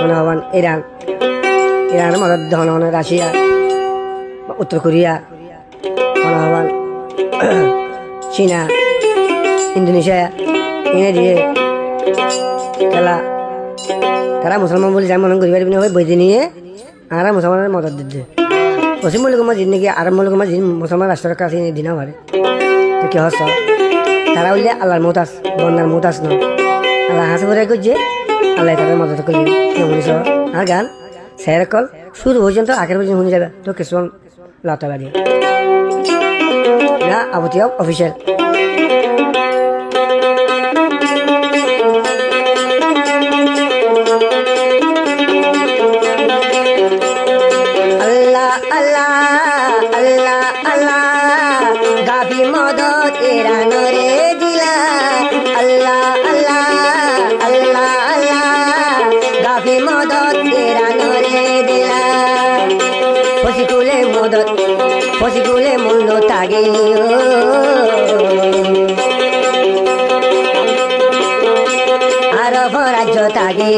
মনে হবান ইরানের মদত দহন রাশিয়া উত্তর কোরিয়া মনে হবান চীনা ইন্দোনেশিয়া এনে দিয়ে খেলা তারা মুসলমান বলে যা মনে করি পারবি না বইতে নিয়ে আর মুসলমানের মদত দিতে পশ্চিম মূল্যকমা জিন্দগি আরব মূল্যকমা মুসলমান রাষ্ট্রের কাছে এনে দিনা পারে তো কি হস তারা বললে আল্লাহর মতাস বন্যার মতাস ন আল্লাহ হাসি করে করছে আল্লাহ তাদের মদত করবি মনীষ আর গান স্যার কল শুরু পর্যন্ত আখের পর্যন্ত শুনে যাবে তো কিছুক্ষণ লতা বাড়ি না আবুতিয়া অফিসিয়াল মদত এরানোরে দিলা আল্লাহ আল্লাহ আল্লাহ আল্লাহ গাফি মদত এরানোরে দিলা ফসিকুলে মূল্য তাগে আরব রাজ্য তাগে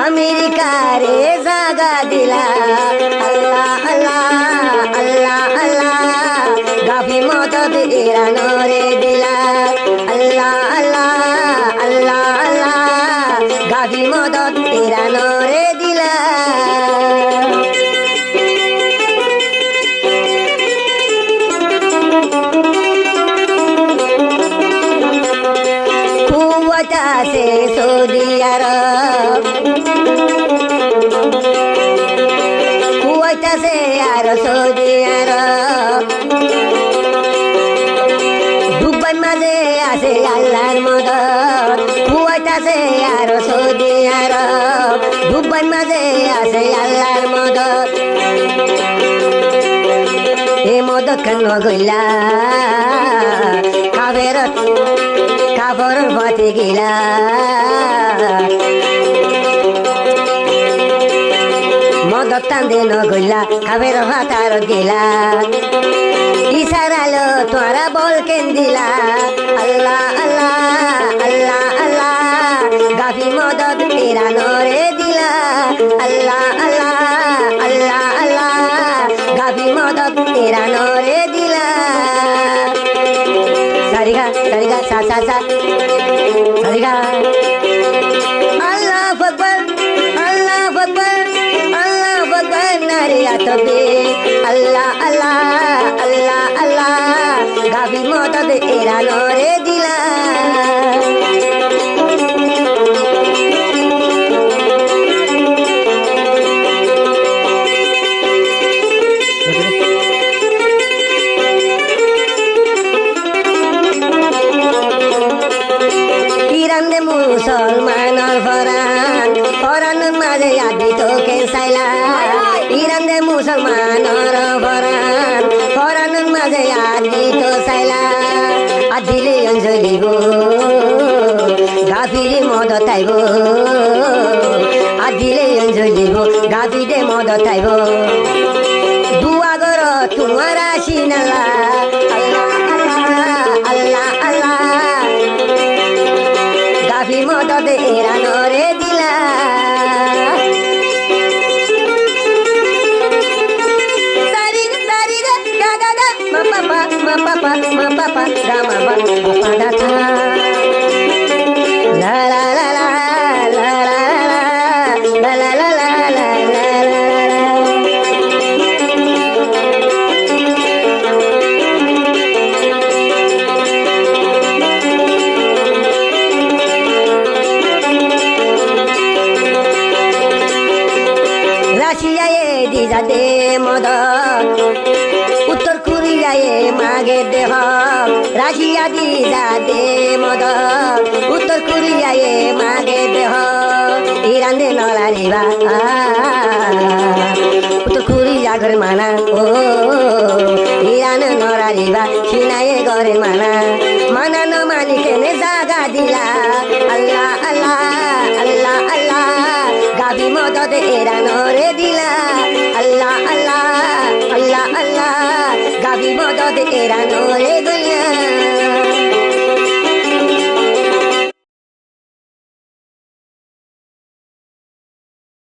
আমেরিকারে জাগা দিলা আল্লাহ আল্লাহ আল্লাহ আল্লাহ গাফি মদত ইরানোরে দিলা আল্লাহ আল্লাহ আল্লাহ আল্লাহ গাফি মদত ইরানোরে দিলা কুওয়াত আছে সৌদি আরব কুয়াইতাছে আর সৌদি আরব দুবাই মাঝে আছে আল্লাহর মদত কুয়াইতাছে আর সৌদি আরব দুবাই মাঝে আছে আল্লাহর মদত এ মদত কেন গইলা কাবর পথে গিলা মদত টান্দে নগইলা খাবের ভাতার গেলা ইশারালো তোরা বল কেন দিলা আল্লাহ আল্লাহ আল্লাহ আল্লাহ গাফি মদত ইরানোরে দিলা আল্লাহ আল্লাহ আল্লাহ আল্লাহ গাফি মদত ইরানোরে দিলা সারিগা সারিগা সা সা সা সারিগা আল্লাহ আকবার আল্লাহ আকবার তবে আল্লাহ আল্লাহ আল্লাহ আল্লাহ গাফি মদত ইরানোরে দিলা ইরান দে মুসলমানের ফরানের মাঝে আদি তোকে চাইলা ইরান দে মুসলমানের ফরানের মাঝে আদি তো চাইলা আদিলে অঞ্জলিব গাফিরে মদত আইব আদিলে অঞ্জলিব গাফিরে মদত আইব দুয়াগর তোমার আসিনালা আল্লাহ আল্লাহ আল্লাহ আল্লাহ গাফি মদত ইরানোরে দিলা ma papa ga ma pa pa da tha la la la la la la la la la la la Russia এ দিজা দে মদত উত্তর কোরিয়ায় মাগে দেহ রাশিয়া দিজা দে মদত উত্তর কোরিয়ায় মাগে দেহ ইরান দে নলারিবা উত্তর কোরিয়া ঘরে মানা ও ইরান নলারিবা চীনায়ে ঘরে মানা মানা ন মানি কেনে জাগা দিলা আল্লাহ আল্লাহ আল্লাহ আল্লাহ গাবি মদত ইরানোরে দিলা আল্লাহ আল্লাহ আল্লাহ আল্লাহ গাবি মদত ইরানোরে দিলা